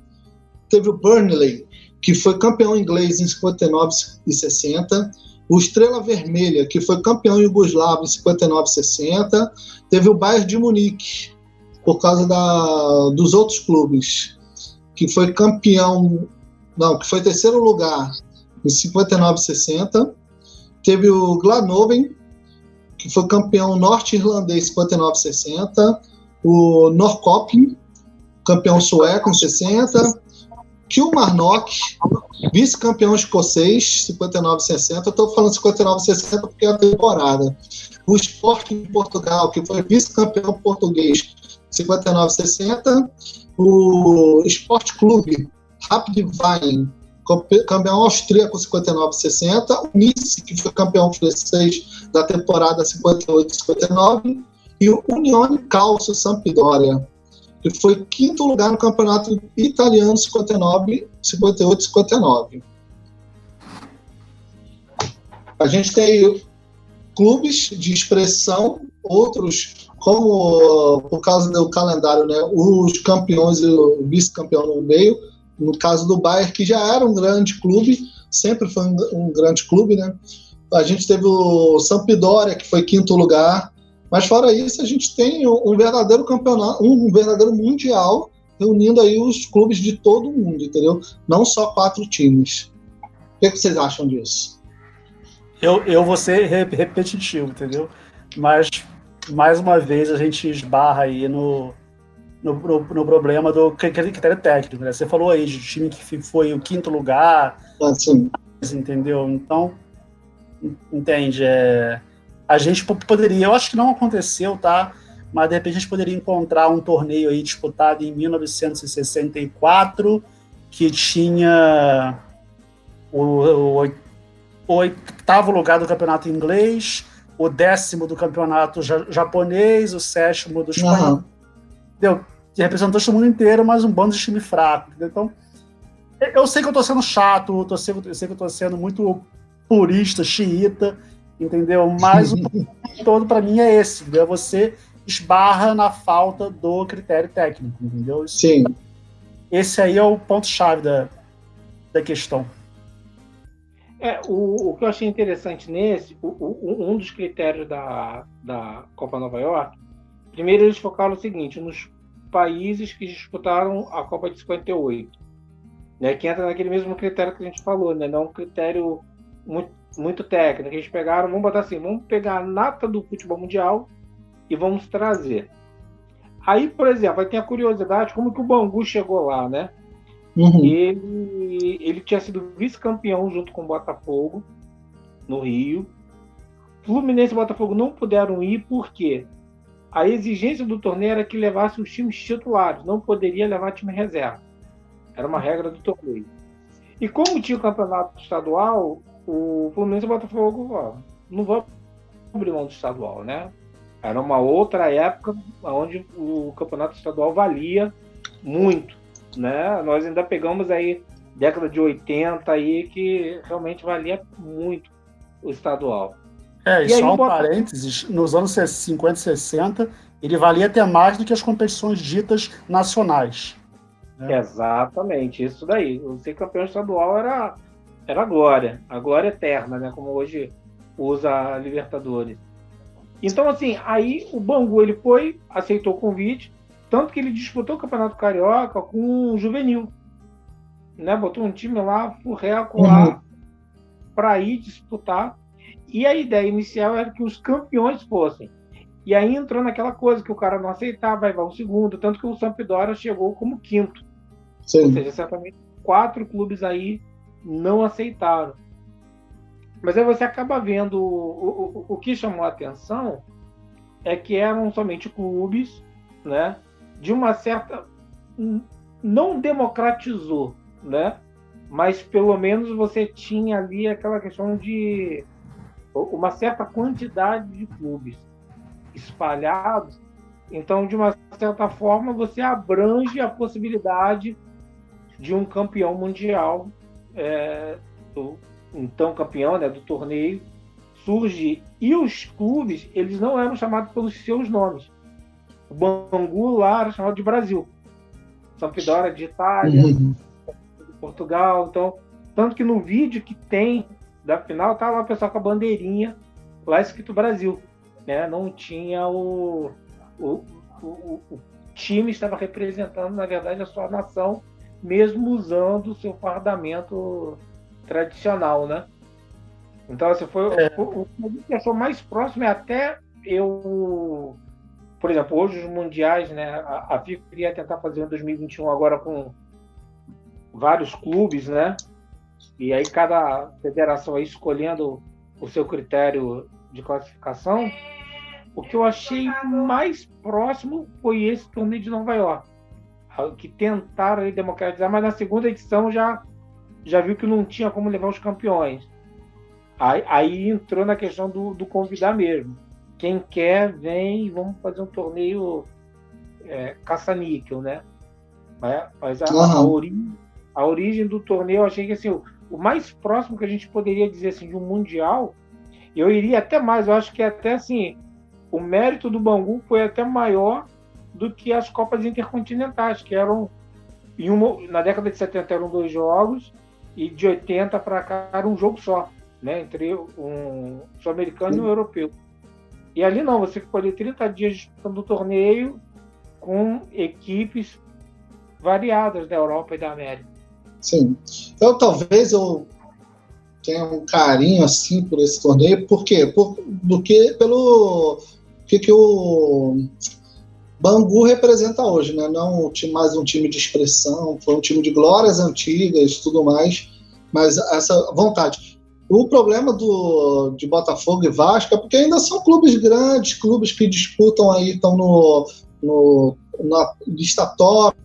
Teve o Burnley, que foi campeão inglês em 59 e 60. O Estrela Vermelha, que foi campeão iugoslavo em 59 e 60. Teve o Bayern de Munique, por causa dos outros clubes, que foi campeão... Não, que foi terceiro lugar em 59 e 60. Teve o Glasgow, que foi campeão norte-irlandês em 59 e 60. O Norrköping, campeão sueco em 60. Kilmarnock, vice-campeão escocês, 59 e 60. Eu estou falando 59 e 60 porque é a temporada. O Sporting de Portugal, que foi vice-campeão português, 59 e 60. O Sport Clube Rapid Wien, campeão austríaco, 59 e 60. O Nice, que foi campeão francês da temporada 58 e 59. E o Unione Calcio Sampdoria, que foi quinto lugar no campeonato italiano, 58 e 59. A gente tem clubes de expressão, outros, como por causa do calendário, né, os campeões e o vice-campeão no meio. No caso do Bayern, que já era um grande clube, sempre foi um grande clube, né? A gente teve o Sampdoria, que foi quinto lugar. Mas fora isso, a gente tem um verdadeiro campeonato, um verdadeiro mundial, reunindo aí os clubes de todo o mundo, entendeu? Não só 4 times. O que vocês acham disso? Eu vou ser repetitivo, entendeu? Mas mais uma vez a gente esbarra aí no problema do critério técnico, né? Você falou aí de time que foi o 5º lugar, Assim. entendeu? Então, entende? A gente poderia, eu acho que não aconteceu, tá? Mas de repente a gente poderia encontrar um torneio aí disputado em 1964 que tinha o 8º lugar do campeonato inglês, o 10º do campeonato japonês, o 7º do espanhol. Entendeu? Que representou o mundo inteiro, mas um bando de time fraco. Entendeu? Então, eu sei que eu tô sendo chato, eu sei que eu tô sendo muito purista, xiita, entendeu? Mas o ponto todo para mim é esse, entendeu? Você esbarra na falta do critério técnico, entendeu? Sim. Esse aí é o ponto-chave da questão. O que eu achei interessante nesse, um dos critérios da Copa Nova York, primeiro eles focaram no seguinte, nos países que disputaram a Copa de 58, né, que entra naquele mesmo critério que a gente falou, né, não é um critério muito técnico. Eles pegaram, vamos botar assim, vamos pegar a nata do futebol mundial e vamos trazer. Aí, por exemplo, aí tem a curiosidade, como que o Bangu chegou lá, né? Uhum. Ele tinha sido vice-campeão junto com o Botafogo, no Rio. Fluminense e Botafogo não puderam ir porque a exigência do torneio era que levasse os times titulares, não poderia levar time reserva. Era uma regra do torneio. E como tinha o campeonato estadual, o Fluminense e o Botafogo não vão abrir mão do estadual, né? Era uma outra época onde o campeonato estadual valia muito, né? Nós ainda pegamos aí década de 80 aí que realmente valia muito o estadual. E só um parênteses, nos anos 50 e 60, ele valia até mais do que as competições ditas nacionais. Né? Exatamente, isso daí. O ser campeão estadual era a glória eterna, né? Como hoje usa a Libertadores. Então, assim, aí o Bangu ele aceitou o convite, tanto que ele disputou o Campeonato Carioca com o Juvenil. Né? Botou um time lá, furreco lá, para ir disputar. E a ideia inicial era que os campeões fossem. E aí entrou naquela coisa que o cara não aceitava, vai um segundo, tanto que o Sampdoria chegou como 5º. Sim. Ou seja, certamente 4 clubes aí não aceitaram. Mas aí você acaba vendo o que chamou a atenção é que eram somente clubes, né, de uma certa... Não democratizou, né, mas pelo menos você tinha ali aquela questão de uma certa quantidade de clubes espalhados. Então, de uma certa forma, você abrange a possibilidade de um campeão mundial, então campeão, né, do torneio, surge. E os clubes, eles não eram chamados pelos seus nomes. O Bangu lá era chamado de Brasil. Sampdoria de Itália, de Portugal. Então, tanto que no vídeo que tem da final, tá lá o pessoal com a bandeirinha, lá escrito Brasil. Né? Não tinha o time estava representando, na verdade, a sua nação, mesmo usando o seu fardamento tradicional, né? Então, assim, o que achou mais próximo é até eu... Por exemplo, hoje os mundiais, né? A FIFA queria tentar fazer em 2021 agora com vários clubes, né? E aí cada federação aí escolhendo o seu critério de classificação. O que eu achei mais próximo foi esse torneio de Nova York, que tentaram democratizar, mas na segunda edição já viu que não tinha como levar os campeões. Aí entrou na questão do convidar mesmo. Quem quer, vem, vamos fazer um torneio caça-níquel, né? Mas a origem do torneio, eu achei que assim, o mais próximo que a gente poderia dizer assim, de um mundial, eu iria até mais, eu acho que até assim, o mérito do Bangu foi até maior do que as Copas Intercontinentais, que eram, na década de 70 eram 2 jogos, e de 80 para cá era um jogo só, né, entre um sul-americano e um europeu. E ali não, você ficou ali 30 dias disputando o torneio com equipes variadas da Europa e da América. Sim. Talvez eu tenha um carinho assim por esse torneio, por quê? Pelo que o Bangu representa hoje, né? Não mais um time de expressão, foi um time de glórias antigas, tudo mais, mas essa vontade. O problema de Botafogo e Vasco é porque ainda são clubes grandes, clubes que disputam aí, estão na lista top,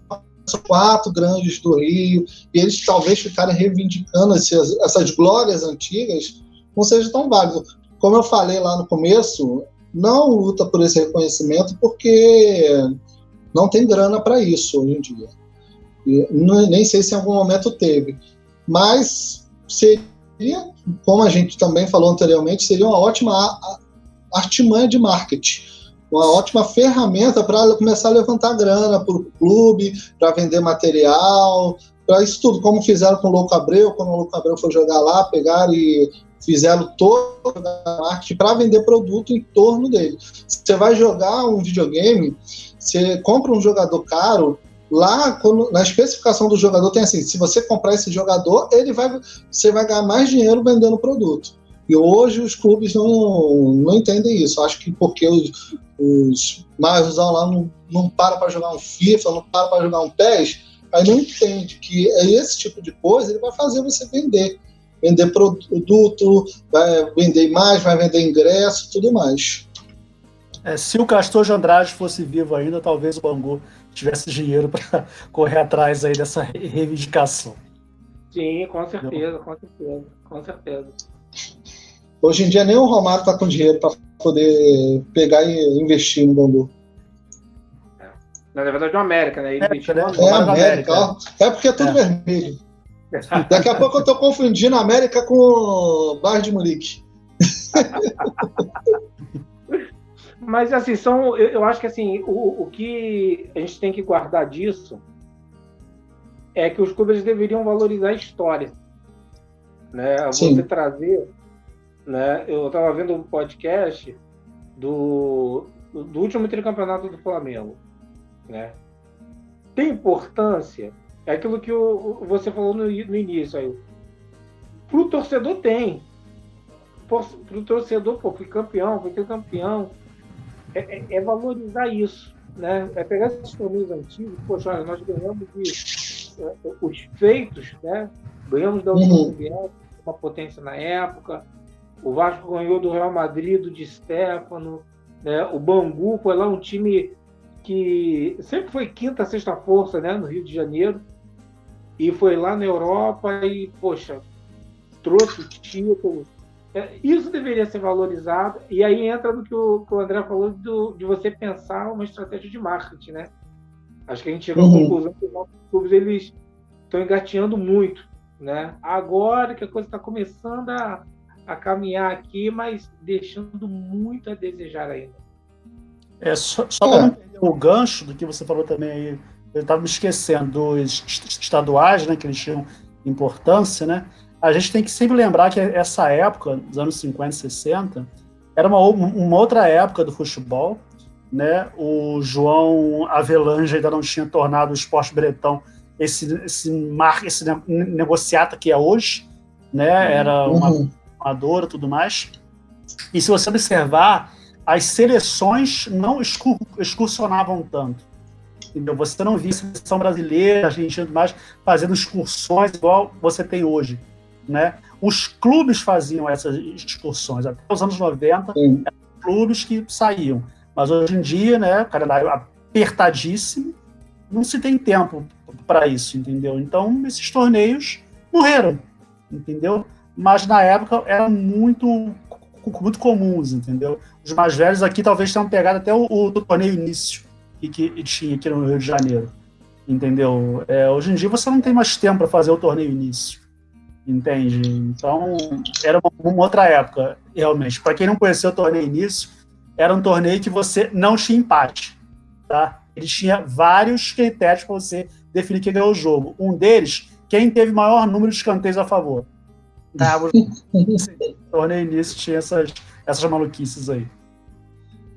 são 4 grandes do Rio, e eles talvez ficarem reivindicando essas glórias antigas, não seja tão válido. Como eu falei lá no começo, não luta por esse reconhecimento porque não tem grana para isso hoje em dia. Nem sei se em algum momento teve. Mas seria, como a gente também falou anteriormente, seria uma ótima artimanha de marketing. Uma ótima ferramenta para começar a levantar grana para o clube, para vender material, para isso tudo, como fizeram com o Louco Abreu, quando o Louco Abreu foi jogar lá, pegaram e fizeram todo a marketing para vender produto em torno dele. Você vai jogar um videogame, você compra um jogador caro, lá na especificação do jogador tem assim, se você comprar esse jogador, você vai ganhar mais dinheiro vendendo o produto. E hoje os clubes não entendem isso. Acho que porque os maiorzão lá não param para jogar um FIFA, não param para jogar um PES, aí não entende que esse tipo de coisa ele vai fazer você vender produto, vai vender imagem, vai vender ingresso, tudo mais. Se o Castor de Andrade fosse vivo ainda, talvez o Bangu tivesse dinheiro para correr atrás aí dessa reivindicação. Sim, com certeza. Hoje em dia nem o Romário está com dinheiro para poder pegar e investir no Bangu. Na verdade, o América, né? Ele América, ó. É porque é tudo vermelho. Daqui a pouco eu estou confundindo a América com o Bayern de Munique. Mas, assim, eu acho que assim, o que a gente tem que guardar disso é que os clubes deveriam valorizar a história. Né? Você trazer... Né? Eu estava vendo um podcast do último tricampeonato do Flamengo. Né? Tem importância... É aquilo que você falou no início aí. Para o torcedor tem. Para o torcedor, fui campeão, foi ter campeão. É valorizar isso. Né? É pegar esses torneios antigos, poxa, olha, nós ganhamos os feitos, né? Ganhamos da União Mundial, uma potência na época. O Vasco ganhou do Real Madrid, do Di Stéfano. Né? O Bangu foi lá um time que sempre foi quinta, sexta força, né? No Rio de Janeiro. E foi lá na Europa e, poxa, trouxe o título. Isso deveria ser valorizado. E aí entra no que o André falou de você pensar uma estratégia de marketing, né? Acho que a gente chegou à conclusão que os nossos clubes eles estão engateando muito, né? Agora que a coisa está começando a caminhar aqui, mas deixando muito a desejar ainda. Só para não perder o gancho do que você falou também aí, eu estava me esquecendo dos estaduais, né, que eles tinham importância, né? A gente tem que sempre lembrar que essa época, dos anos 50 e 60, era uma outra época do futebol, né? O João Avelange ainda não tinha tornado o esporte bretão esse negociata que é hoje, né? Era uma amadora e tudo mais. E se você observar, as seleções não excursionavam tanto. Entendeu? Você não via a seleção brasileira, argentina e tudo mais, fazendo excursões igual você tem hoje. Né? Os clubes faziam essas excursões. Até os anos 90, eram clubes que saíam. Mas hoje em dia, né, o calendário apertadíssimo, não se tem tempo para isso, entendeu? Então, esses torneios morreram, entendeu? Mas na época eram muito comuns, entendeu? Os mais velhos aqui talvez tenham pegado até o torneio início que tinha aqui no Rio de Janeiro, entendeu? Hoje em dia você não tem mais tempo para fazer o torneio início, entende? Então, era uma outra época, realmente. Para quem não conheceu o torneio início, era um torneio que você não tinha empate, tá? Ele tinha vários critérios para você definir quem ganhou o jogo. Um deles, quem teve maior número de escanteios a favor. Tá? O torneio início tinha essas maluquices aí.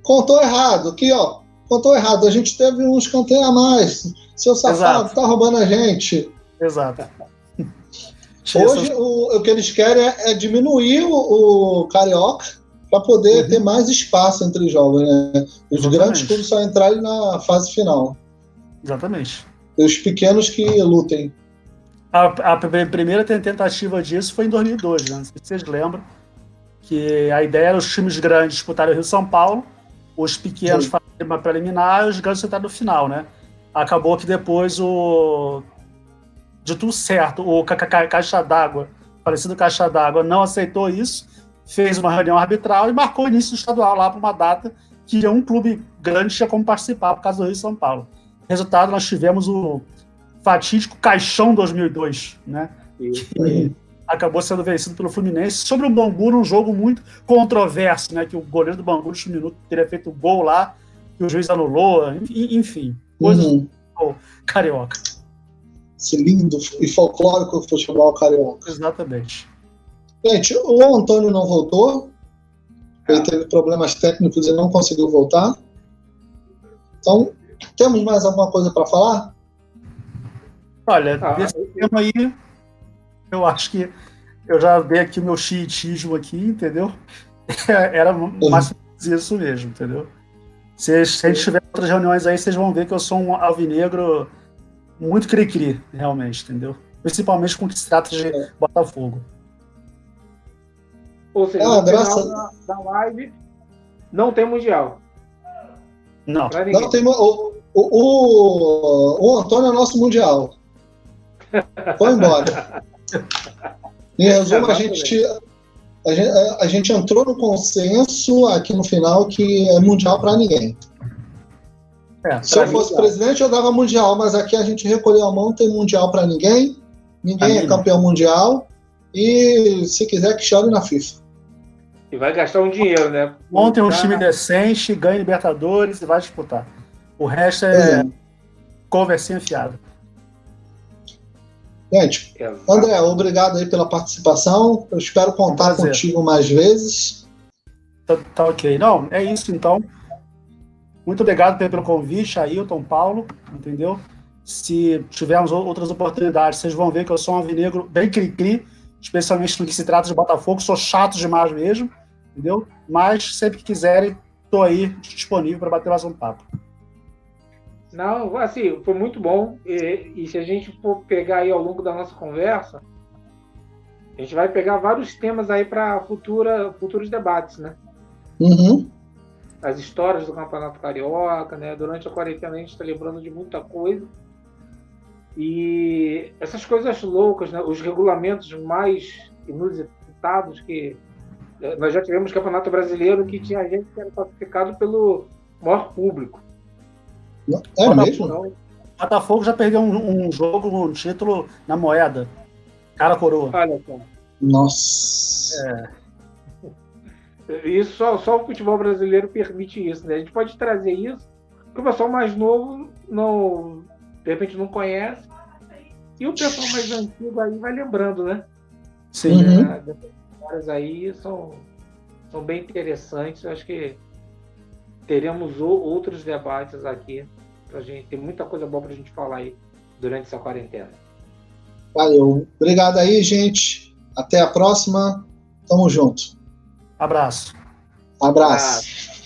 Contou errado, aqui, ó. Contou errado. A gente teve um escanteio a mais. Seu safado tá roubando a gente. Exato. Hoje, o que eles querem é diminuir o Carioca para poder ter mais espaço entre os jogos, né? Os Exatamente. grandes clubes só entrarem na fase final. Exatamente. E os pequenos que lutem. A primeira tentativa disso foi em 2002, né? Não sei se vocês lembram, que a ideia era os times grandes disputarem o Rio São Paulo, os pequenos fazerem uma preliminar e os grandes disputarem no final, né? Acabou que depois de tudo certo, o Caixa d'Água, falecido Caixa d'Água, não aceitou isso, fez uma reunião arbitral e marcou o início do estadual lá para uma data que um clube grande tinha como participar, por causa do Rio São Paulo. Resultado, nós tivemos o fatídico Caixão 2002, né? Que acabou sendo vencido pelo Fluminense sobre o Bangu num jogo muito controverso, né? Que o goleiro do Bangu, no último minuto, teria feito o gol lá, que o juiz anulou, enfim, coisas do carioca. Esse lindo e folclórico futebol carioca. Exatamente. Gente, o Antônio não voltou. Ele teve problemas técnicos e não conseguiu voltar. Então, temos mais alguma coisa para falar? Olha, desse tema aí, eu acho que eu já dei aqui o meu chiitismo aqui, entendeu? Era mais isso mesmo, entendeu? Se a gente tiver outras reuniões aí, vocês vão ver que eu sou um alvinegro muito cri-cri, realmente, entendeu? Principalmente com o que se trata de Botafogo. Ou seja, no final da live não tem Mundial. Não. Não tem, o Antônio é nosso Mundial. Foi embora. Em resumo, a gente entrou no consenso aqui no final que é Mundial para ninguém. Se eu fosse presidente, eu dava Mundial, mas aqui a gente recolheu a mão, não tem Mundial para ninguém. Ninguém é campeão mundial. E se quiser que chore na FIFA. E vai gastar um dinheiro, né? Ontem um time decente, ganha Libertadores e vai disputar. O resto é conversinha fiada. Gente, André, obrigado aí pela participação. Eu espero contar contigo mais vezes. Tá ok. Não, é isso então. Muito obrigado pelo convite, Ailton, Paulo, entendeu? Se tivermos outras oportunidades, vocês vão ver que eu sou um alvinegro bem cri-cri, especialmente no que se trata de Botafogo. Sou chato demais mesmo, entendeu? Mas sempre que quiserem, estou aí disponível para bater mais um papo. Não, assim, foi muito bom. E se a gente for pegar aí ao longo da nossa conversa, a gente vai pegar vários temas aí para futuros debates, né? Uhum. As histórias do Campeonato Carioca, né? Durante a quarentena a gente está lembrando de muita coisa. E essas coisas loucas, né? Os regulamentos mais inusitados que... Nós já tivemos Campeonato Brasileiro que tinha gente que era classificado pelo maior público. É mesmo? Botafogo já perdeu um jogo, um título na moeda. Cara coroa. Olha só. Nossa. Isso só o futebol brasileiro permite isso, né? A gente pode trazer isso, porque o pessoal mais novo não, de repente não conhece, e o pessoal mais antigo aí vai lembrando, né? Sim. Essas histórias aí são bem interessantes. Eu acho que teremos outros debates aqui pra gente. Tem muita coisa boa pra gente falar aí durante essa quarentena. Valeu. Obrigado aí, gente. Até a próxima. Tamo junto. Abraço. Abraço.